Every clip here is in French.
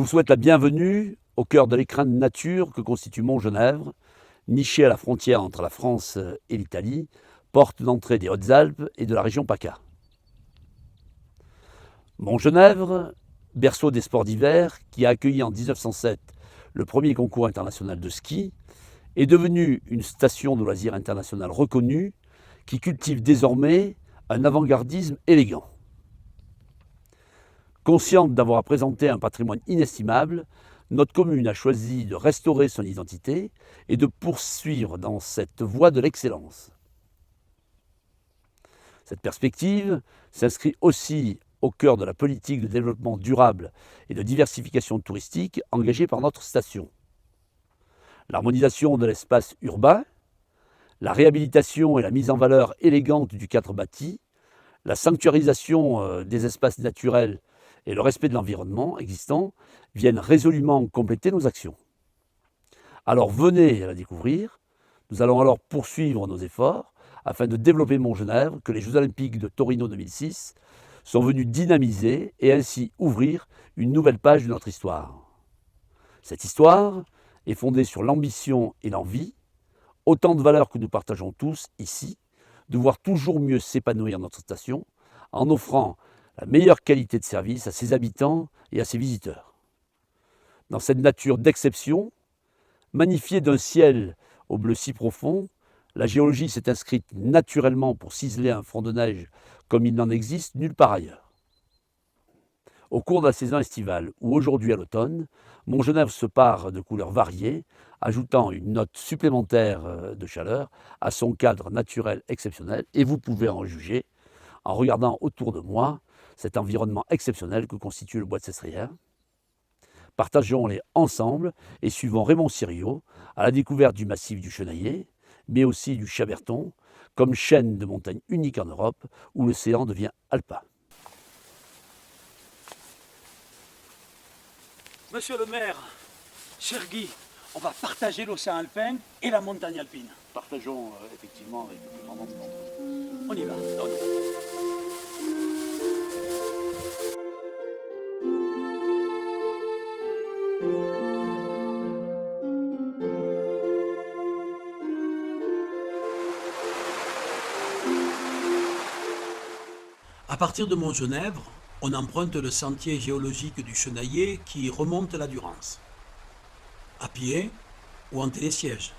vous souhaite la bienvenue au cœur de l'écrin de nature que constitue Montgenèvre, niché à la frontière entre la France et l'Italie, porte d'entrée des Hautes-Alpes et de la région PACA. Montgenèvre, berceau des sports d'hiver, qui a accueilli en 1907 le premier concours international de ski, est devenue une station de loisirs internationale reconnue qui cultive désormais un avant-gardisme élégant. Consciente d'avoir à présenter un patrimoine inestimable, notre commune a choisi de restaurer son identité et de poursuivre dans cette voie de l'excellence. Cette perspective s'inscrit aussi au cœur de la politique de développement durable et de diversification touristique engagée par notre station. L'harmonisation de l'espace urbain, la réhabilitation et la mise en valeur élégante du cadre bâti, la sanctuarisation des espaces naturels et le respect de l'environnement existant viennent résolument compléter nos actions. Alors venez la découvrir. Nous allons alors poursuivre nos efforts afin de développer Montgenèvre que les Jeux Olympiques de Torino 2006 sont venus dynamiser et ainsi ouvrir une nouvelle page de notre histoire. Cette histoire est fondée sur l'ambition et l'envie, autant de valeurs que nous partageons tous ici, de voir toujours mieux s'épanouir notre station en offrant la meilleure qualité de service à ses habitants et à ses visiteurs. Dans cette nature d'exception, magnifiée d'un ciel au bleu si profond, la géologie s'est inscrite naturellement pour ciseler un front de neige comme il n'en existe nulle part ailleurs. Au cours de la saison estivale ou aujourd'hui à l'automne, Montgenèvre se pare de couleurs variées, ajoutant une note supplémentaire de chaleur à son cadre naturel exceptionnel, et vous pouvez en juger en regardant autour de moi cet environnement exceptionnel que constitue le bois de Sestrières. Partageons-les ensemble et suivons Raymond Siriot à la découverte du massif du Chenaillet, mais aussi du Chaberton, comme chaîne de montagnes unique en Europe où l'océan devient alpin. Monsieur le maire, cher Guy, on va partager l'océan alpin et la montagne alpine. Partageons effectivement avec le plus grand nombre d'entre nous. On y va. À partir de Montgenèvre, on emprunte le sentier géologique du Chenaillet qui remonte la Durance. À pied ou en télésiège.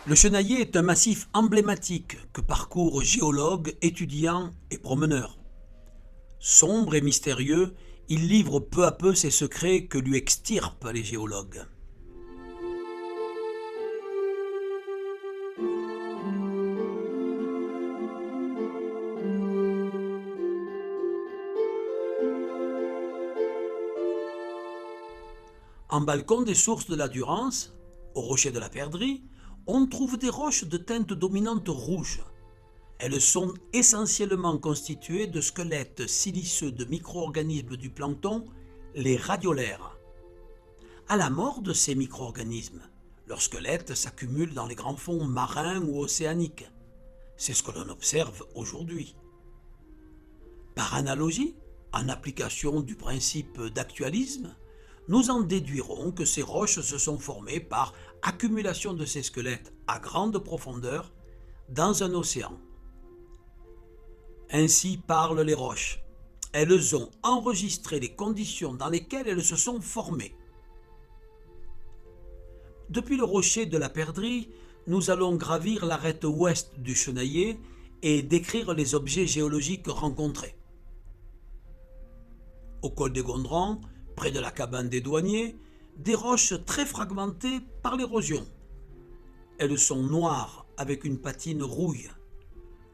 Le Chenaillet est un massif emblématique que parcourent géologues, étudiants et promeneurs. Sombre et mystérieux, il livre peu à peu ses secrets que lui extirpent les géologues. En balcon des sources de la Durance, au rocher de la Perdrix, on trouve des roches de teinte dominante rouge. Elles sont essentiellement constituées de squelettes siliceux de micro-organismes du plancton, les radiolaires. À la mort de ces micro-organismes, leurs squelettes s'accumulent dans les grands fonds marins ou océaniques. C'est ce que l'on observe aujourd'hui. Par analogie, en application du principe d'actualisme, nous en déduirons que ces roches se sont formées par accumulation de ces squelettes à grande profondeur dans un océan. Ainsi parlent les roches. Elles ont enregistré les conditions dans lesquelles elles se sont formées. Depuis le rocher de la Perdrix, nous allons gravir l'arête ouest du Chenaillet et décrire les objets géologiques rencontrés. Au col des Gondrons, près de la cabane des douaniers, des roches très fragmentées par l'érosion. Elles sont noires avec une patine rouille.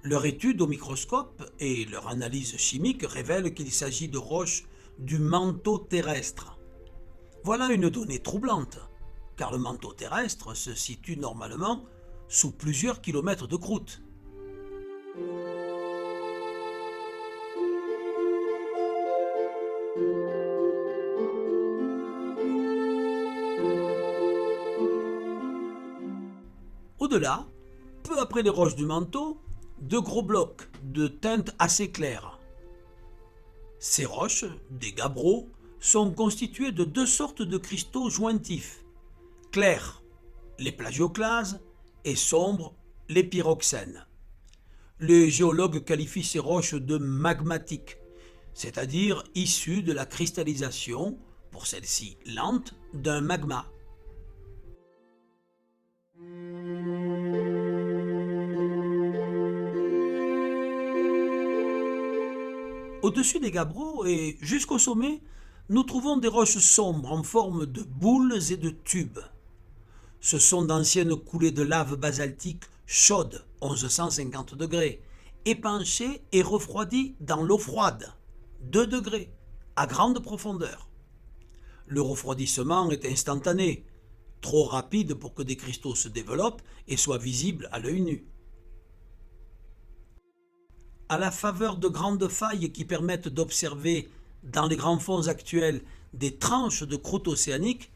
Leur étude au microscope et leur analyse chimique révèlent qu'il s'agit de roches du manteau terrestre. Voilà une donnée troublante, car le manteau terrestre se situe normalement sous plusieurs kilomètres de croûte. Au-delà, peu après les roches du manteau, de gros blocs de teinte assez claire. Ces roches, des gabbros, sont constituées de deux sortes de cristaux jointifs, clairs, les plagioclases, et sombres, les pyroxènes. Les géologues qualifient ces roches de magmatiques, c'est-à-dire issues de la cristallisation, pour celle-ci lente, d'un magma. Au-dessus des gabbros et jusqu'au sommet, nous trouvons des roches sombres en forme de boules et de tubes. Ce sont d'anciennes coulées de lave basaltique chaude, 1150 degrés, épanchées et refroidies dans l'eau froide, 2 degrés, à grande profondeur. Le refroidissement est instantané, trop rapide pour que des cristaux se développent et soient visibles à l'œil nu. À la faveur de grandes failles qui permettent d'observer, dans les grands fonds actuels, des tranches de croûte océanique,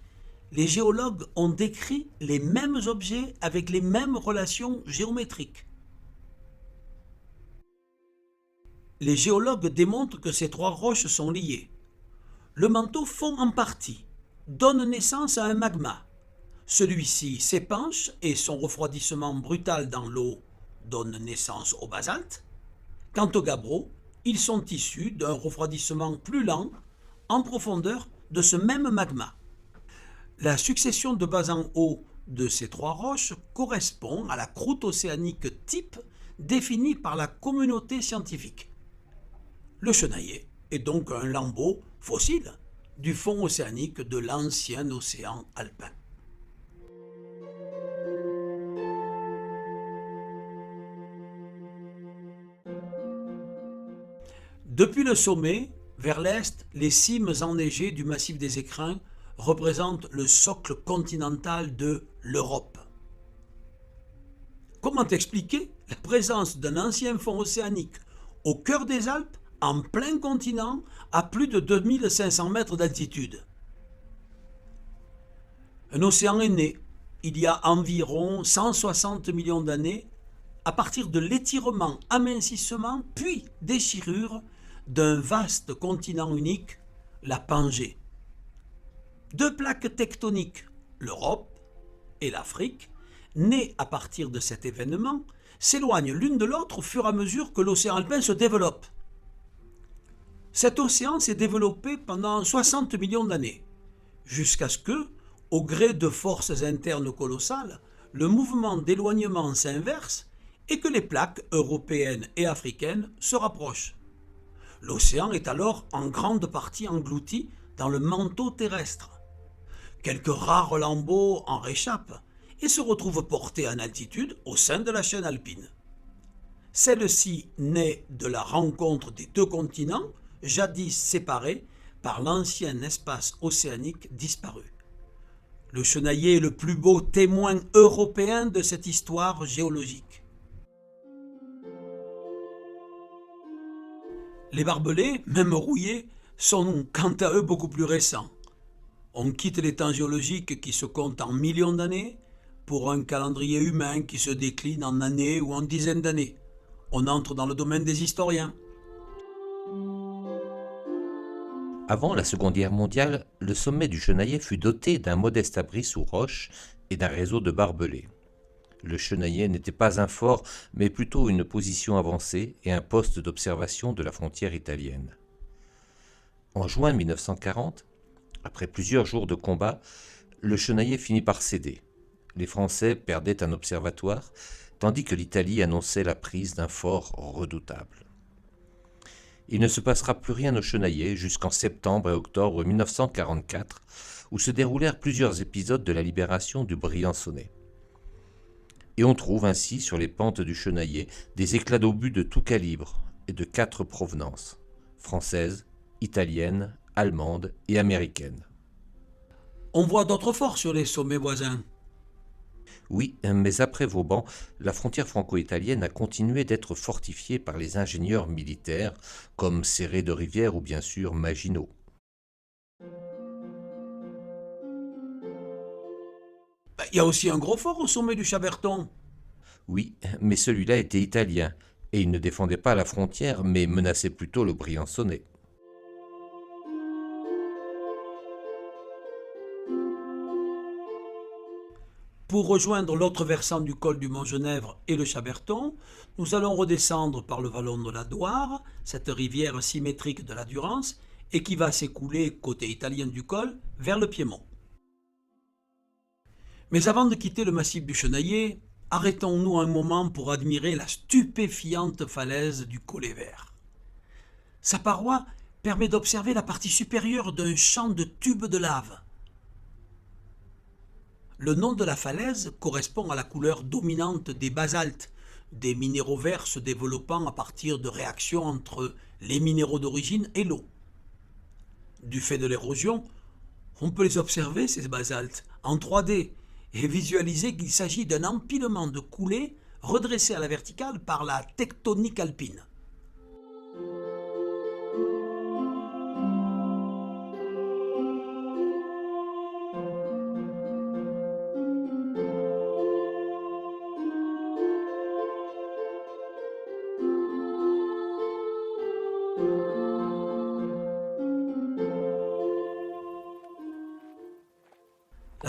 les géologues ont décrit les mêmes objets avec les mêmes relations géométriques. Les géologues démontrent que ces trois roches sont liées. Le manteau fond en partie, donne naissance à un magma. Celui-ci s'épanche et son refroidissement brutal dans l'eau donne naissance au basalte. Quant aux gabbros, ils sont issus d'un refroidissement plus lent, en profondeur, de ce même magma. La succession de bas en haut de ces trois roches correspond à la croûte océanique type définie par la communauté scientifique. Le Chenaillet est donc un lambeau fossile du fond océanique de l'ancien océan alpin. Depuis le sommet, vers l'est, les cimes enneigées du massif des Écrins représentent le socle continental de l'Europe. Comment expliquer la présence d'un ancien fond océanique au cœur des Alpes, en plein continent, à plus de 2500 mètres d'altitude? Un océan est né, il y a environ 160 millions d'années, à partir de l'étirement, amincissement, puis déchirure d'un vaste continent unique, la Pangée. Deux plaques tectoniques, l'Europe et l'Afrique, nées à partir de cet événement, s'éloignent l'une de l'autre au fur et à mesure que l'océan alpin se développe. Cet océan s'est développé pendant 60 millions d'années, jusqu'à ce que, au gré de forces internes colossales, le mouvement d'éloignement s'inverse et que les plaques européennes et africaines se rapprochent. L'océan est alors en grande partie englouti dans le manteau terrestre. Quelques rares lambeaux en réchappent et se retrouvent portés en altitude au sein de la chaîne alpine. Celle-ci naît de la rencontre des deux continents, jadis séparés par l'ancien espace océanique disparu. Le Chenaillet est le plus beau témoin européen de cette histoire géologique. Les barbelés, même rouillés, sont quant à eux beaucoup plus récents. On quitte les temps géologiques qui se comptent en millions d'années pour un calendrier humain qui se décline en années ou en dizaines d'années. On entre dans le domaine des historiens. Avant la Seconde Guerre mondiale, le sommet du Chenaillet fut doté d'un modeste abri sous roche et d'un réseau de barbelés. Le Chenaillet n'était pas un fort, mais plutôt une position avancée et un poste d'observation de la frontière italienne. En juin 1940, après plusieurs jours de combat, le Chenaillet finit par céder. Les Français perdaient un observatoire, tandis que l'Italie annonçait la prise d'un fort redoutable. Il ne se passera plus rien au Chenaillet jusqu'en septembre et octobre 1944, où se déroulèrent plusieurs épisodes de la libération du Briançonnais. Et on trouve ainsi sur les pentes du Chenaillet des éclats d'obus de tout calibre et de 4 provenances, françaises, italiennes, allemandes et américaines. On voit d'autres forts sur les sommets voisins. Oui, mais après Vauban, la frontière franco-italienne a continué d'être fortifiée par les ingénieurs militaires comme Serré de Rivière ou bien sûr Maginot. Il y a aussi un gros fort au sommet du Chaberton. Oui, mais celui-là était italien, et il ne défendait pas la frontière, mais menaçait plutôt le Briançonnais. Pour rejoindre l'autre versant du col du Mont-Genèvre et le Chaberton, nous allons redescendre par le vallon de la Doire, cette rivière symétrique de la Durance, et qui va s'écouler côté italien du col vers le Piémont. Mais avant de quitter le massif du Chenaillet, arrêtons-nous un moment pour admirer la stupéfiante falaise du Collet Vert. Sa paroi permet d'observer la partie supérieure d'un champ de tubes de lave. Le nom de la falaise correspond à la couleur dominante des basaltes, des minéraux verts se développant à partir de réactions entre les minéraux d'origine et l'eau. Du fait de l'érosion, on peut les observer, ces basaltes, en 3D, et visualiser qu'il s'agit d'un empilement de coulées redressé à la verticale par la tectonique alpine.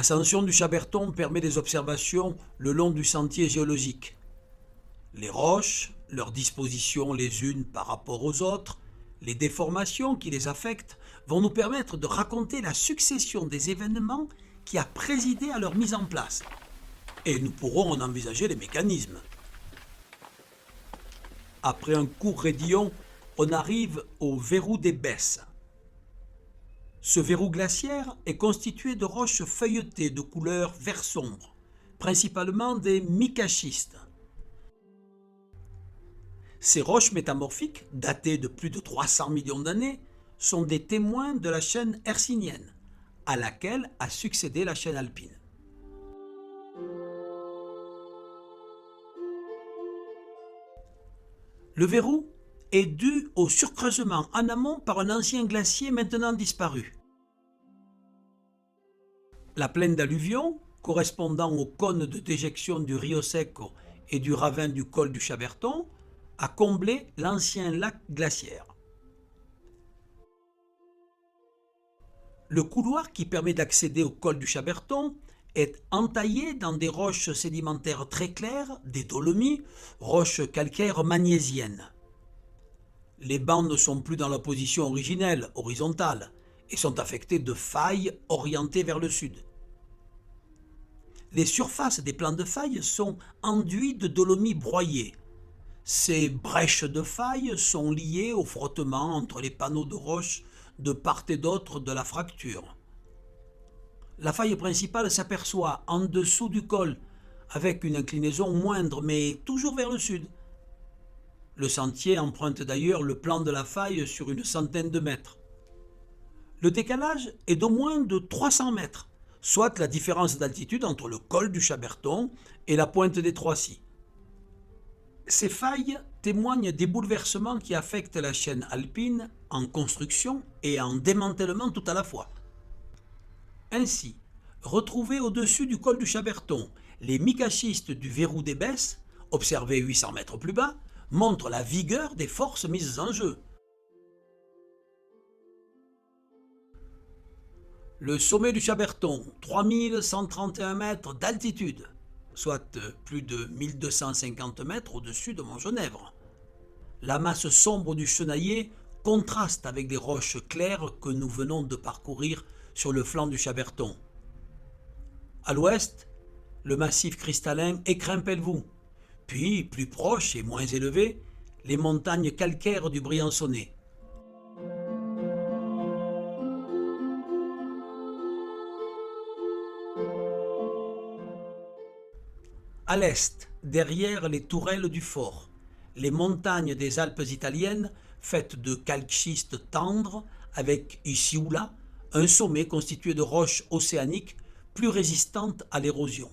L'ascension du Chaberton permet des observations le long du sentier géologique. Les roches, leur disposition les unes par rapport aux autres, les déformations qui les affectent vont nous permettre de raconter la succession des événements qui a présidé à leur mise en place. Et nous pourrons en envisager les mécanismes. Après un court raidillon, on arrive au verrou des Besses. Ce verrou glaciaire est constitué de roches feuilletées de couleur vert sombre, principalement des micaschistes. Ces roches métamorphiques, datées de plus de 300 millions d'années, sont des témoins de la chaîne hercynienne, à laquelle a succédé la chaîne alpine. Le verrou est dû au surcreusement en amont par un ancien glacier maintenant disparu. La plaine d'alluvion, correspondant au cône de déjection du Rio Secco et du ravin du col du Chaberton, a comblé l'ancien lac glaciaire. Le couloir qui permet d'accéder au col du Chaberton est entaillé dans des roches sédimentaires très claires, des dolomies, roches calcaires magnésiennes. Les bancs ne sont plus dans la position originelle, horizontale, et sont affectés de failles orientées vers le sud. Les surfaces des plans de failles sont enduits de dolomies broyées. Ces brèches de failles sont liées au frottement entre les panneaux de roches de part et d'autre de la fracture. La faille principale s'aperçoit en dessous du col, avec une inclinaison moindre, mais toujours vers le sud. Le sentier emprunte d'ailleurs le plan de la faille sur une centaine de mètres. Le décalage est d'au moins de 300 mètres, soit la différence d'altitude entre le col du Chaberton et la pointe des Trois-Scies. Ces failles témoignent des bouleversements qui affectent la chaîne alpine en construction et en démantèlement tout à la fois. Ainsi, retrouvés au-dessus du col du Chaberton, les micaschistes du verrou des Besses, observés 800 mètres plus bas, montrent la vigueur des forces mises en jeu. Le sommet du Chaberton, 3131 mètres d'altitude, soit plus de 1250 mètres au-dessus de Mont-Genèvre. La masse sombre du Chenaillet contraste avec les roches claires que nous venons de parcourir sur le flanc du Chaberton. À l'ouest, le massif cristallin Écrimpelvoux, puis, plus proche et moins élevé, les montagnes calcaires du Briançonnais. À l'est, derrière les tourelles du fort, les montagnes des Alpes italiennes, faites de calcschistes tendres, avec ici ou là un sommet constitué de roches océaniques plus résistantes à l'érosion.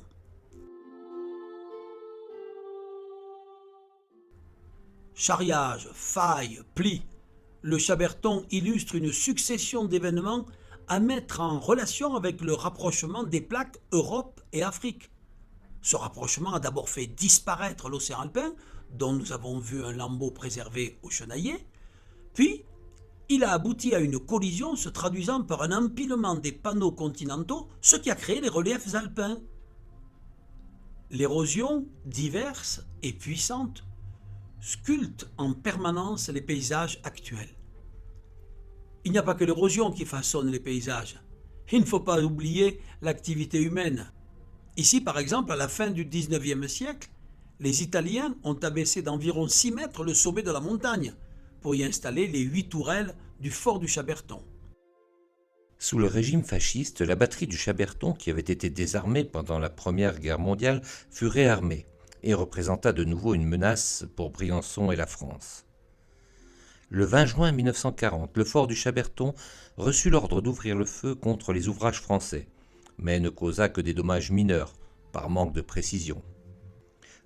Charriages, failles, plis, le Chaberton illustre une succession d'événements à mettre en relation avec le rapprochement des plaques Europe et Afrique. Ce rapprochement a d'abord fait disparaître l'océan alpin, dont nous avons vu un lambeau préservé au Chenaillet, puis il a abouti à une collision se traduisant par un empilement des panneaux continentaux, ce qui a créé les reliefs alpins. L'érosion, diverse et puissante, sculpte en permanence les paysages actuels. Il n'y a pas que l'érosion qui façonne les paysages. Il ne faut pas oublier l'activité humaine. Ici, par exemple, à la fin du XIXe siècle, les Italiens ont abaissé d'environ 6 mètres le sommet de la montagne pour y installer les 8 tourelles du fort du Chaberton. Sous le régime fasciste, la batterie du Chaberton, qui avait été désarmée pendant la Première Guerre mondiale, fut réarmée et représenta de nouveau une menace pour Briançon et la France. Le 20 juin 1940, le fort du Chaberton reçut l'ordre d'ouvrir le feu contre les ouvrages français, mais ne causa que des dommages mineurs, par manque de précision.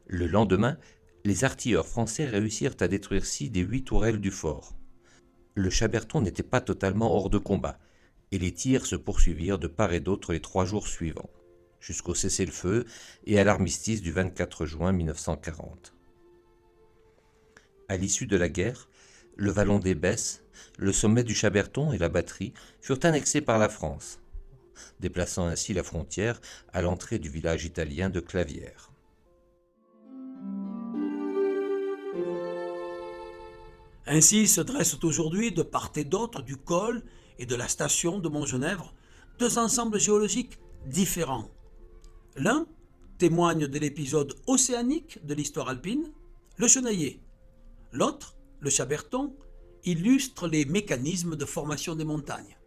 Le lendemain, les artilleurs français réussirent à détruire 6 des 8 tourelles du fort. Le Chaberton n'était pas totalement hors de combat, et les tirs se poursuivirent de part et d'autre les 3 jours suivants, jusqu'au cessez-le-feu et à l'armistice du 24 juin 1940. À l'issue de la guerre, le vallon des Besses, le sommet du Chaberton et la batterie furent annexés par la France, déplaçant ainsi la frontière à l'entrée du village italien de Clavières. Ainsi se dressent aujourd'hui de part et d'autre du col et de la station de Montgenèvre 2 ensembles géologiques différents. L'un témoigne de l'épisode océanique de l'histoire alpine, le Chenaillet. L'autre, le Chaberton, illustre les mécanismes de formation des montagnes.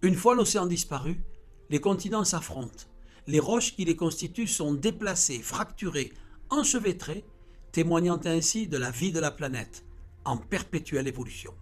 Une fois l'océan disparu, les continents s'affrontent. Les roches qui les constituent sont déplacées, fracturées, enchevêtrées, témoignant ainsi de la vie de la planète, en perpétuelle évolution.